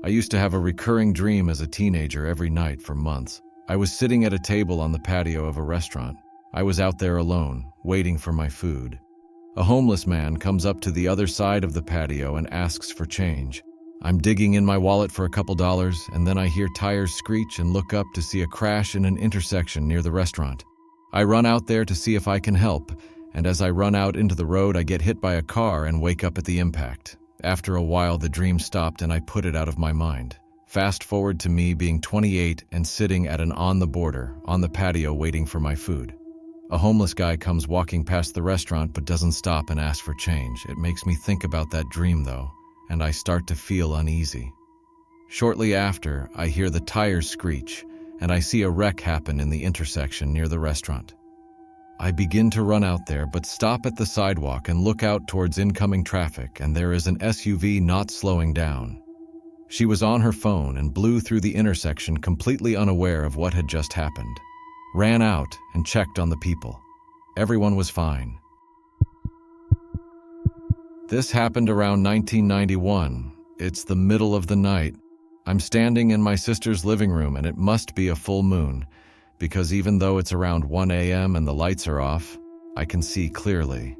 I used to have a recurring dream as a teenager every night for months. I was sitting at a table on the patio of a restaurant. I was out there alone, waiting for my food. A homeless man comes up to the other side of the patio and asks for change. I'm digging in my wallet for a couple dollars, and then I hear tires screech and look up to see a crash in an intersection near the restaurant. I run out there to see if I can help, and as I run out into the road, I get hit by a car and wake up at the impact. After a while, the dream stopped and I put it out of my mind. Fast forward to me being 28 and sitting at an on the border, on the patio waiting for my food. A homeless guy comes walking past the restaurant but doesn't stop and ask for change. It makes me think about that dream though, and I start to feel uneasy. Shortly after, I hear the tires screech, and I see a wreck happen in the intersection near the restaurant. I begin to run out there but stop at the sidewalk and look out towards incoming traffic, and there is an SUV not slowing down. She was on her phone and blew through the intersection completely unaware of what had just happened. Ran out and checked on the people. Everyone was fine. This happened around 1991. It's the middle of the night. I'm standing in my sister's living room and it must be a full moon, because even though it's around 1 a.m. and the lights are off, I can see clearly.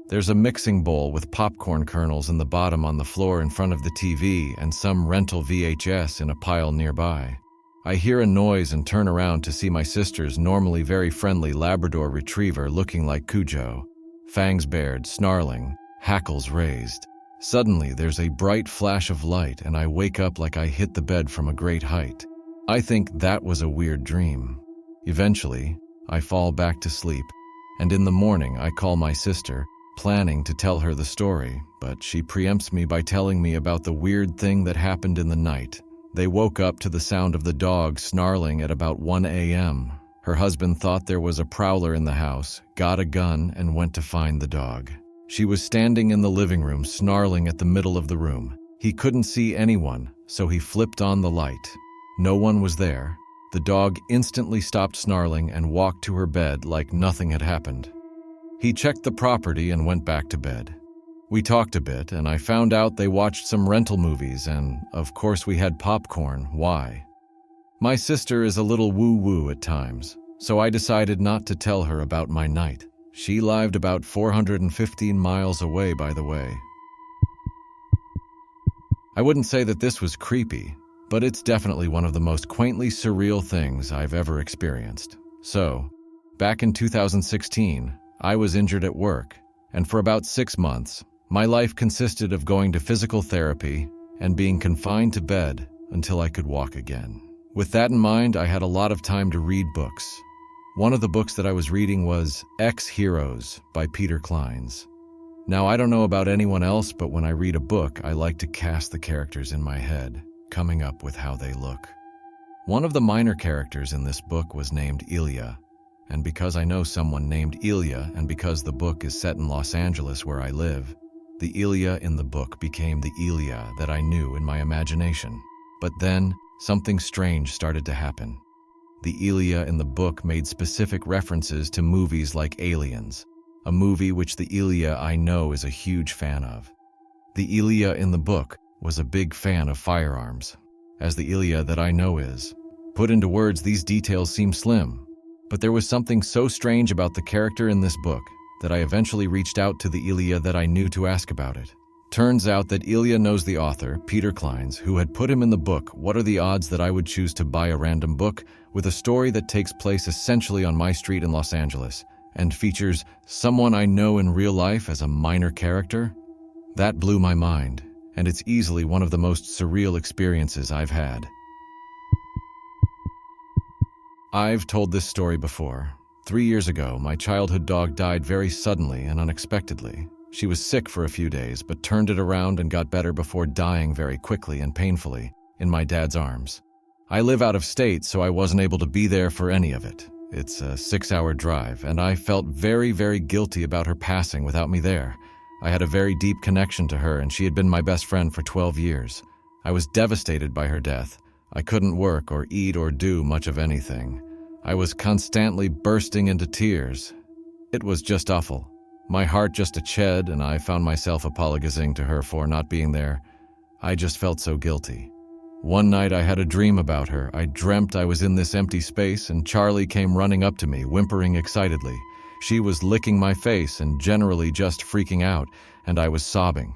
There's a mixing bowl with popcorn kernels in the bottom on the floor in front of the TV and some rental VHS in a pile nearby. I hear a noise and turn around to see my sister's normally very friendly Labrador retriever looking like Cujo. Fangs bared, snarling, hackles raised. Suddenly, there's a bright flash of light and I wake up like I hit the bed from a great height. I think that was a weird dream. Eventually, I fall back to sleep, and in the morning I call my sister, planning to tell her the story, but she preempts me by telling me about the weird thing that happened in the night. They woke up to the sound of the dog snarling at about 1 a.m. Her husband thought there was a prowler in the house, got a gun, and went to find the dog. She was standing in the living room snarling at the middle of the room. He couldn't see anyone, so he flipped on the light. No one was there. The dog instantly stopped snarling and walked to her bed like nothing had happened. He checked the property and went back to bed. We talked a bit, and I found out they watched some rental movies, and of course we had popcorn. Why? My sister is a little woo-woo at times, so I decided not to tell her about my night. She lived about 415 miles away, by the way. I wouldn't say that this was creepy, but it's definitely one of the most quaintly surreal things I've ever experienced. So, back in 2016, I was injured at work, and for about 6 months, my life consisted of going to physical therapy and being confined to bed until I could walk again. With that in mind, I had a lot of time to read books. One of the books that I was reading was Ex-Heroes by Peter Clines. Now, I don't know about anyone else, but when I read a book, I like to cast the characters in my head, coming up with how they look. One of the minor characters in this book was named Ilya, and because I know someone named Ilya and because the book is set in Los Angeles where I live, the Ilya in the book became the Ilya that I knew in my imagination. But then, something strange started to happen. The Ilya in the book made specific references to movies like Aliens, a movie which the Ilya I know is a huge fan of. The Ilya in the book was a big fan of firearms, as the Ilya that I know is. Put into words, these details seem slim, but there was something so strange about the character in this book that I eventually reached out to the Ilya that I knew to ask about it. Turns out that Ilya knows the author, Peter Clines, who had put him in the book. What are the odds that I would choose to buy a random book with a story that takes place essentially on my street in Los Angeles and features someone I know in real life as a minor character? That blew my mind, and it's easily one of the most surreal experiences I've had. I've told this story before. 3 years ago, my childhood dog died very suddenly and unexpectedly. She was sick for a few days, but turned it around and got better before dying very quickly and painfully in my dad's arms. I live out of state, so I wasn't able to be there for any of it. It's a 6-hour drive, and I felt very, very guilty about her passing without me there. I had a very deep connection to her, and she had been my best friend for 12 years. I was devastated by her death. I couldn't work or eat or do much of anything. I was constantly bursting into tears. It was just awful. My heart just ached, and I found myself apologizing to her for not being there. I just felt so guilty. One night I had a dream about her. I dreamt I was in this empty space and Charlie came running up to me, whimpering excitedly. She was licking my face and generally just freaking out, and I was sobbing.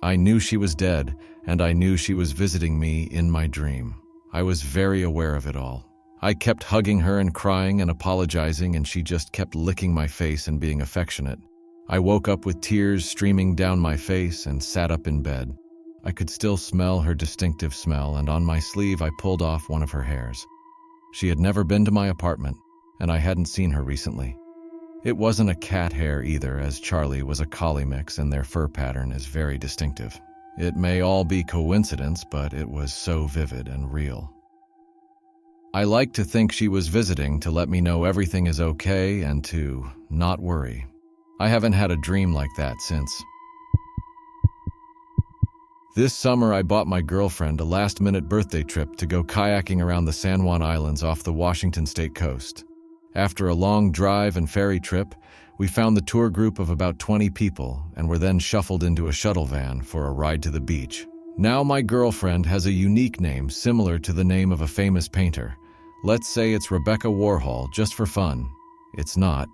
I knew she was dead, and I knew she was visiting me in my dream. I was very aware of it all. I kept hugging her and crying and apologizing, and she just kept licking my face and being affectionate. I woke up with tears streaming down my face and sat up in bed. I could still smell her distinctive smell, and on my sleeve I pulled off one of her hairs. She had never been to my apartment, and I hadn't seen her recently. It wasn't a cat hair either, as Charlie was a collie mix and their fur pattern is very distinctive. It may all be coincidence, but it was so vivid and real. I like to think she was visiting to let me know everything is okay and to not worry. I haven't had a dream like that since. This summer I bought my girlfriend a last-minute birthday trip to go kayaking around the San Juan Islands off the Washington state coast. After a long drive and ferry trip, we found the tour group of about 20 people and were then shuffled into a shuttle van for a ride to the beach. Now my girlfriend has a unique name similar to the name of a famous painter. Let's say it's Rebecca Warhol, just for fun. It's not.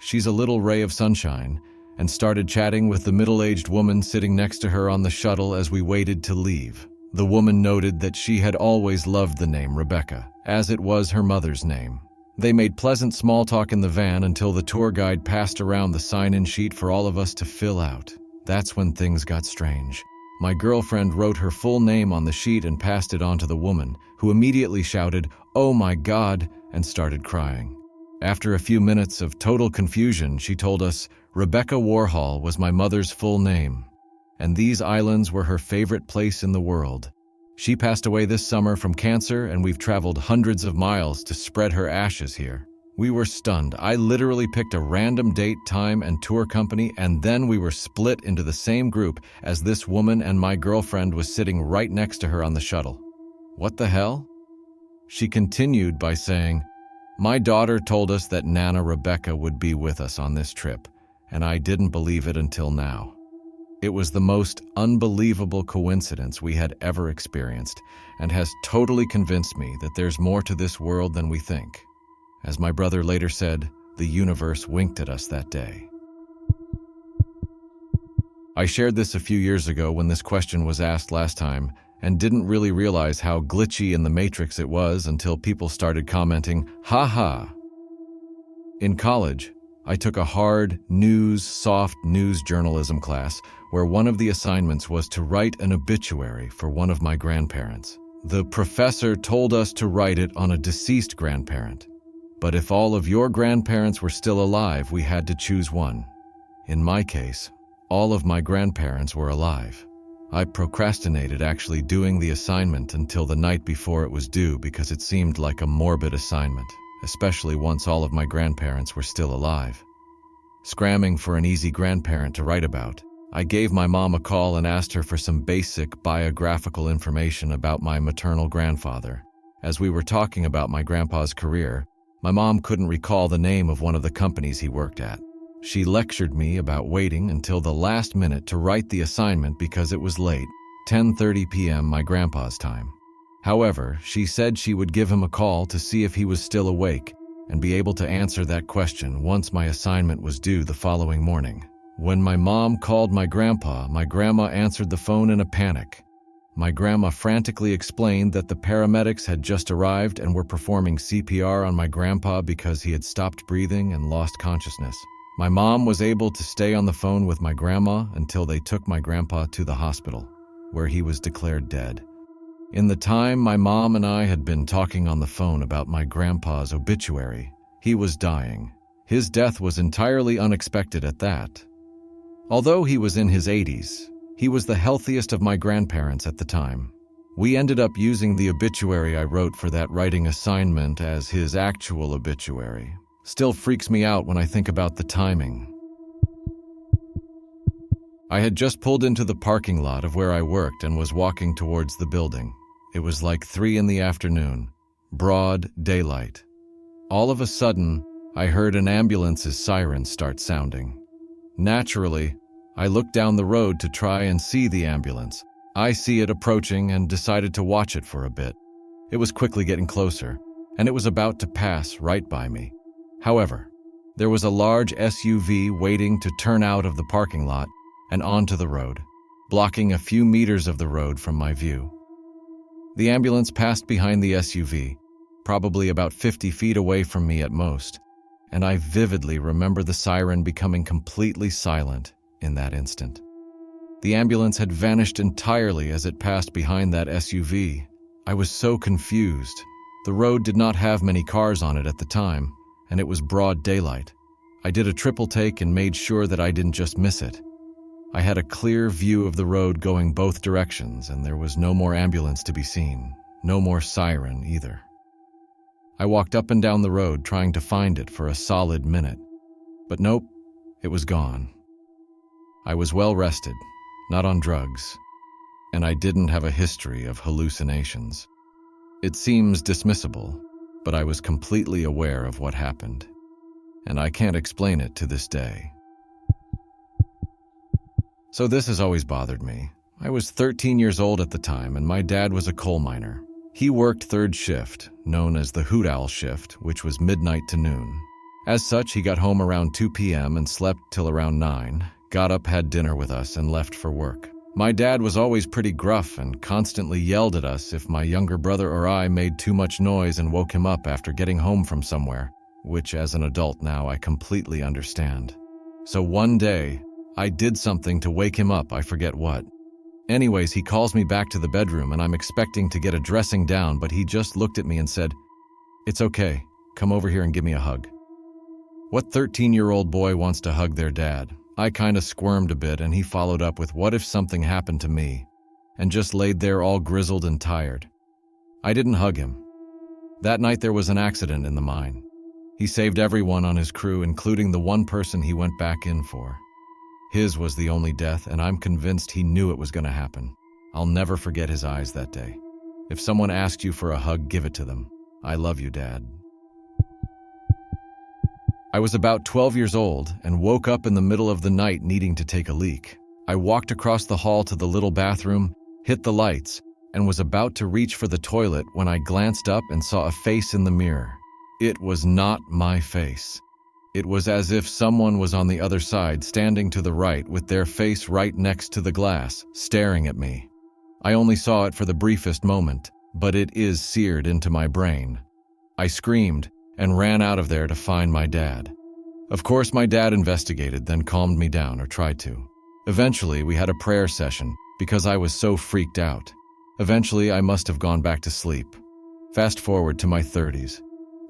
She's a little ray of sunshine, and started chatting with the middle-aged woman sitting next to her on the shuttle as we waited to leave. The woman noted that she had always loved the name Rebecca, as it was her mother's name. They made pleasant small talk in the van until the tour guide passed around the sign-in sheet for all of us to fill out. That's when things got strange. My girlfriend wrote her full name on the sheet and passed it on to the woman, who immediately shouted, "Oh my God," and started crying. After a few minutes of total confusion, she told us Rebecca Warhol was my mother's full name, and these islands were her favorite place in the world. She passed away this summer from cancer, and we've traveled hundreds of miles to spread her ashes here. We were stunned. I literally picked a random date, time, and tour company, and then we were split into the same group as this woman, and my girlfriend was sitting right next to her on the shuttle. What the hell? She continued by saying, "My daughter told us that Nana Rebecca would be with us on this trip, and I didn't believe it until now." It was the most unbelievable coincidence we had ever experienced, and has totally convinced me that there's more to this world than we think. As my brother later said, the universe winked at us that day. I shared this a few years ago when this question was asked last time, and didn't really realize how glitchy in the matrix it was until people started commenting, "Ha ha." In college, I took a hard, soft news journalism class where one of the assignments was to write an obituary for one of my grandparents. The professor told us to write it on a deceased grandparent. But if all of your grandparents were still alive, we had to choose one. In my case, all of my grandparents were alive. I procrastinated actually doing the assignment until the night before it was due because it seemed like a morbid assignment, especially once all of my grandparents were still alive. Scramming for an easy grandparent to write about, I gave my mom a call and asked her for some basic biographical information about my maternal grandfather. As we were talking about my grandpa's career, my mom couldn't recall the name of one of the companies he worked at. She lectured me about waiting until the last minute to write the assignment because it was late, 10:30 p.m. my grandpa's time. However, she said she would give him a call to see if he was still awake and be able to answer that question once my assignment was due the following morning. When my mom called my grandma answered the phone in a panic. My grandma frantically explained that the paramedics had just arrived and were performing CPR on my grandpa because he had stopped breathing and lost consciousness. My mom was able to stay on the phone with my grandma until they took my grandpa to the hospital, where he was declared dead. In the time my mom and I had been talking on the phone about my grandpa's obituary, he was dying. His death was entirely unexpected at that. Although he was in his 80s, he was the healthiest of my grandparents at the time. We ended up using the obituary I wrote for that writing assignment as his actual obituary. Still freaks me out when I think about the timing. I had just pulled into the parking lot of where I worked and was walking towards the building. It was like 3 in the afternoon, broad daylight. All of a sudden, I heard an ambulance's siren start sounding. Naturally, I looked down the road to try and see the ambulance. I see it approaching and decided to watch it for a bit. It was quickly getting closer, and it was about to pass right by me. However, there was a large SUV waiting to turn out of the parking lot and onto the road, blocking a few meters of the road from my view. The ambulance passed behind the SUV, probably about 50 feet away from me at most, and I vividly remember the siren becoming completely silent in that instant. The ambulance had vanished entirely as it passed behind that SUV. I was so confused. The road did not have many cars on it at the time, and it was broad daylight. I did a triple take and made sure that I didn't just miss it. I had a clear view of the road going both directions, and there was no more ambulance to be seen, no more siren either. I walked up and down the road trying to find it for a solid minute, but nope, it was gone. I was well rested, not on drugs, and I didn't have a history of hallucinations. It seems dismissible, but I was completely aware of what happened, and I can't explain it to this day. So this has always bothered me. I was 13 years old at the time, and my dad was a coal miner. He worked third shift, known as the Hoot Owl shift, which was midnight to noon. As such, he got home around 2 p.m. and slept till around 9, got up, had dinner with us, and left for work. My dad was always pretty gruff and constantly yelled at us if my younger brother or I made too much noise and woke him up after getting home from somewhere, which as an adult now I completely understand. So one day, I did something to wake him up, I forget what. Anyways, he calls me back to the bedroom and I'm expecting to get a dressing down, but he just looked at me and said, "It's okay, come over here and give me a hug." What 13-year-old boy wants to hug their dad? I kinda squirmed a bit and he followed up with, "What if something happened to me?" and just laid there all grizzled and tired. I didn't hug him. That night there was an accident in the mine. He saved everyone on his crew, including the one person he went back in for. His was the only death, and I'm convinced he knew it was going to happen. I'll never forget his eyes that day. If someone asked you for a hug, give it to them. I love you, Dad. I was about 12 years old and woke up in the middle of the night needing to take a leak. I walked across the hall to the little bathroom, hit the lights, and was about to reach for the toilet when I glanced up and saw a face in the mirror. It was not my face. It was as if someone was on the other side, standing to the right with their face right next to the glass, staring at me. I only saw it for the briefest moment, but it is seared into my brain. I screamed and ran out of there to find my dad. Of course, my dad investigated, then calmed me down, or tried to. Eventually, we had a prayer session because I was so freaked out. Eventually, I must have gone back to sleep. Fast forward to my 30s.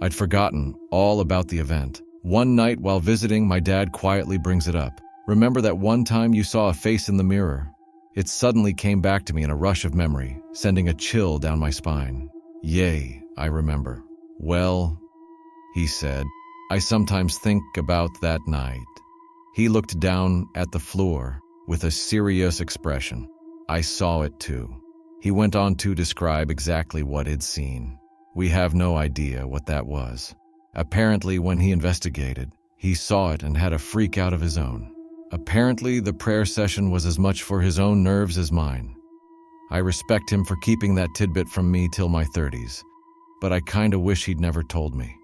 I'd forgotten all about the event. One night while visiting, my dad quietly brings it up. "Remember that one time you saw a face in the mirror?" It suddenly came back to me in a rush of memory, sending a chill down my spine. "Yay," I remember. "Well," he said, "I sometimes think about that night." He looked down at the floor with a serious expression. "I saw it too." He went on to describe exactly what he'd seen. We have no idea what that was. Apparently, when he investigated, he saw it and had a freak out of his own. Apparently, the prayer session was as much for his own nerves as mine. I respect him for keeping that tidbit from me till my 30s, but I kinda wish he'd never told me.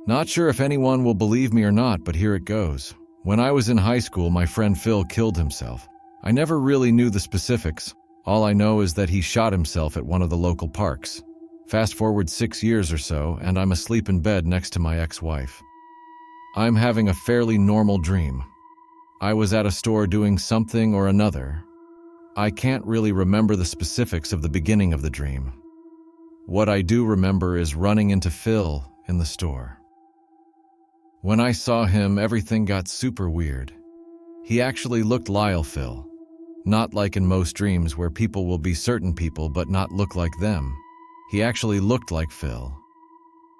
Not sure if anyone will believe me or not, but here it goes. When I was in high school, my friend Phil killed himself. I never really knew the specifics. All I know is that he shot himself at one of the local parks. Fast forward 6 years or so, and I'm asleep in bed next to my ex-wife. I'm having a fairly normal dream. I was at a store doing something or another. I can't really remember the specifics of the beginning of the dream. What I do remember is running into Phil in the store. When I saw him, everything got super weird. He actually looked Lyle Phil. Not like in most dreams where people will be certain people but not look like them. He actually looked like Phil.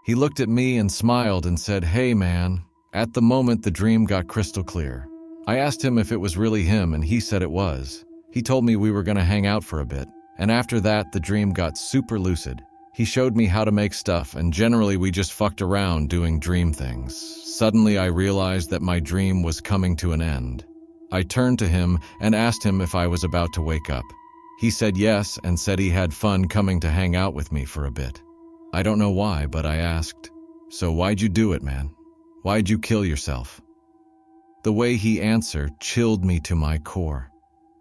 He looked at me and smiled and said, "Hey man." At the moment, the dream got crystal clear. I asked him if it was really him and he said it was. He told me we were gonna hang out for a bit, and after that the dream got super lucid. He showed me how to make stuff, and generally we just fucked around doing dream things. Suddenly I realized that my dream was coming to an end. I turned to him and asked him if I was about to wake up. He said yes and said he had fun coming to hang out with me for a bit. I don't know why, but I asked, "So why'd you do it, man? Why'd you kill yourself?" The way he answered chilled me to my core.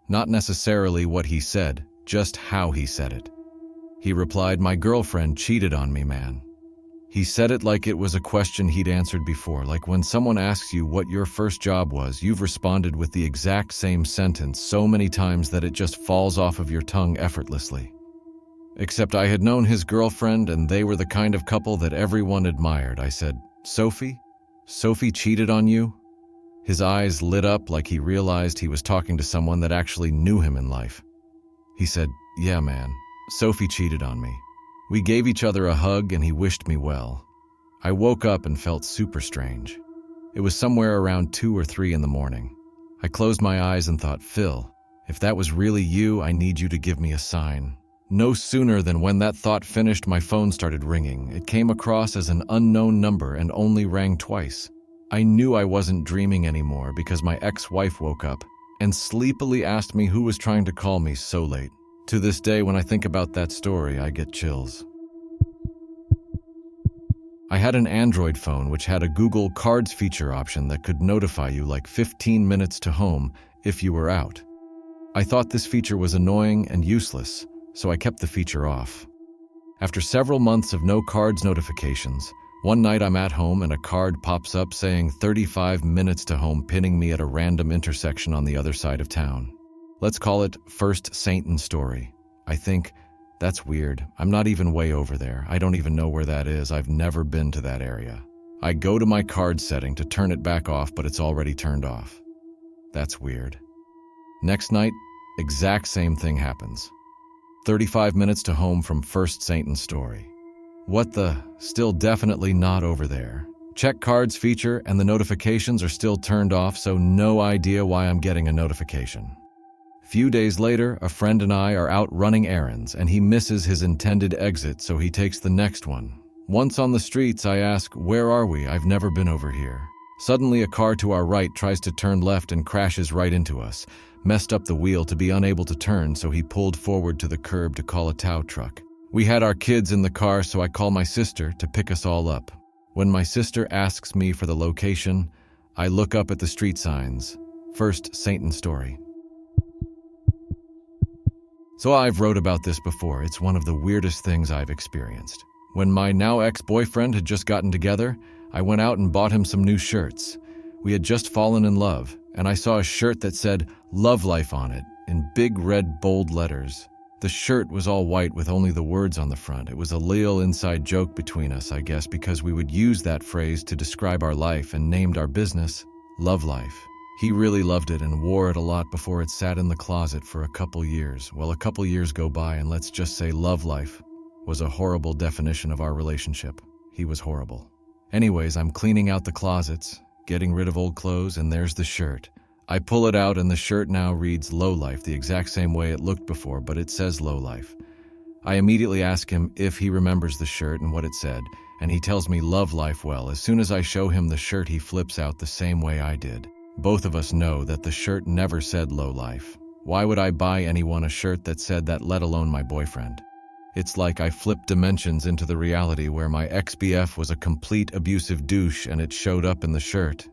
Not necessarily what he said, just how he said it. He replied, "My girlfriend cheated on me, man." He said it like it was a question he'd answered before, like when someone asks you what your first job was, you've responded with the exact same sentence so many times that it just falls off of your tongue effortlessly. Except I had known his girlfriend and they were the kind of couple that everyone admired. I said, "Sophie? Sophie cheated on you?" His eyes lit up like he realized he was talking to someone that actually knew him in life. He said, "Yeah, man, Sophie cheated on me." We gave each other a hug and he wished me well. I woke up and felt super strange. It was somewhere around 2 or 3 in the morning. I closed my eyes and thought, "Phil, if that was really you, I need you to give me a sign." No sooner than when that thought finished, my phone started ringing. It came across as an unknown number and only rang twice. I knew I wasn't dreaming anymore because my ex-wife woke up and sleepily asked me who was trying to call me so late. To this day, when I think about that story, I get chills. I had an Android phone which had a Google Cards feature option that could notify you like 15 minutes to home if you were out. I thought this feature was annoying and useless, so I kept the feature off. After several months of no cards notifications, one night I'm at home and a card pops up saying 35 minutes to home, pinning me at a random intersection on the other side of town. Let's call it First Saint Story. I think, that's weird. I'm not even way over there. I don't even know where that is. I've never been to that area. I go to my card setting to turn it back off, but it's already turned off. That's weird. Next night, exact same thing happens. 35 minutes to home from First Saint Story. What the? Still definitely not over there. Check cards feature and the notifications are still turned off, so no idea why I'm getting a notification. Few days later, a friend and I are out running errands and he misses his intended exit, so he takes the next one. Once on the streets, I ask, "Where are we? I've never been over here." Suddenly, a car to our right tries to turn left and crashes right into us. Messed up the wheel to be unable to turn, so he pulled forward to the curb to call a tow truck. We had our kids in the car, so I call my sister to pick us all up. When my sister asks me for the location, I look up at the street signs. First Saint Story. So I've wrote about this before. It's one of the weirdest things I've experienced. When my now ex-boyfriend had just gotten together, I went out and bought him some new shirts. We had just fallen in love, and I saw a shirt that said "Love Life" on it in big red bold letters. The shirt was all white with only the words on the front. It was a little inside joke between us, I guess, because we would use that phrase to describe our life and named our business Love Life. He really loved it and wore it a lot before it sat in the closet for a couple years. Well, a couple years go by and let's just say Love Life was a horrible definition of our relationship. He was horrible. Anyways, I'm cleaning out the closets, getting rid of old clothes, and there's the shirt. I pull it out and the shirt now reads Low Life, the exact same way it looked before, but it says Low Life. I immediately ask him if he remembers the shirt and what it said, and he tells me Love Life. Well, as soon as I show him the shirt, he flips out the same way I did. Both of us know that the shirt never said Low Life. Why would I buy anyone a shirt that said that, let alone my boyfriend? It's like I flipped dimensions into the reality where my ex-BF was a complete abusive douche and it showed up in the shirt.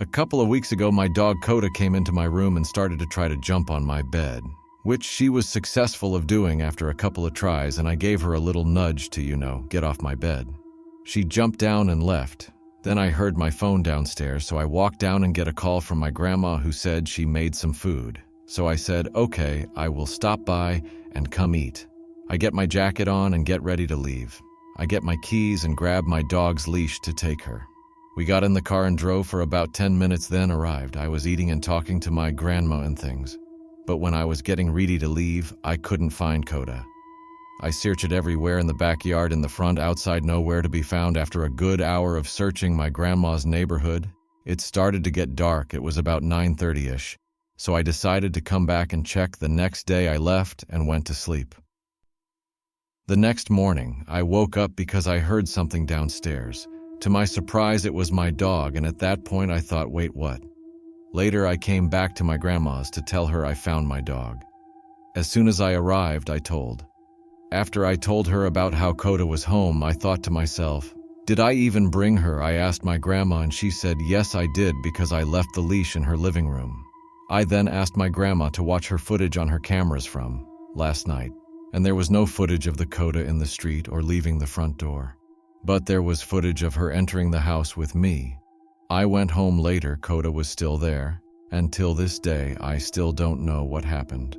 A couple of weeks ago, my dog Coda came into my room and started to try to jump on my bed, which she was successful of doing after a couple of tries, and I gave her a little nudge to, get off my bed. She jumped down and left. Then I heard my phone downstairs, so I walked down and get a call from my grandma who said she made some food. So I said, "Okay, I will stop by and come eat." I get my jacket on and get ready to leave. I get my keys and grab my dog's leash to take her. We got in the car and drove for about 10 minutes, then arrived. I was eating and talking to my grandma and things. But when I was getting ready to leave, I couldn't find Coda. I searched everywhere in the backyard, in the front, outside, nowhere to be found. After a good hour of searching my grandma's neighborhood, it started to get dark. It was about 9:30-ish, so I decided to come back and check. The next day I left and went to sleep. The next morning, I woke up because I heard something downstairs. To my surprise, it was my dog, and at that point I thought, wait, what? Later, I came back to my grandma's to tell her I found my dog. As soon as I arrived, I told. After I told her about how Coda was home, I thought to myself, did I even bring her? I asked my grandma and she said, yes, I did, because I left the leash in her living room. I then asked my grandma to watch her footage on her cameras from last night, and there was no footage of the Coda in the street or leaving the front door. But there was footage of her entering the house with me. I went home later, Coda was still there, and till this day I still don't know what happened.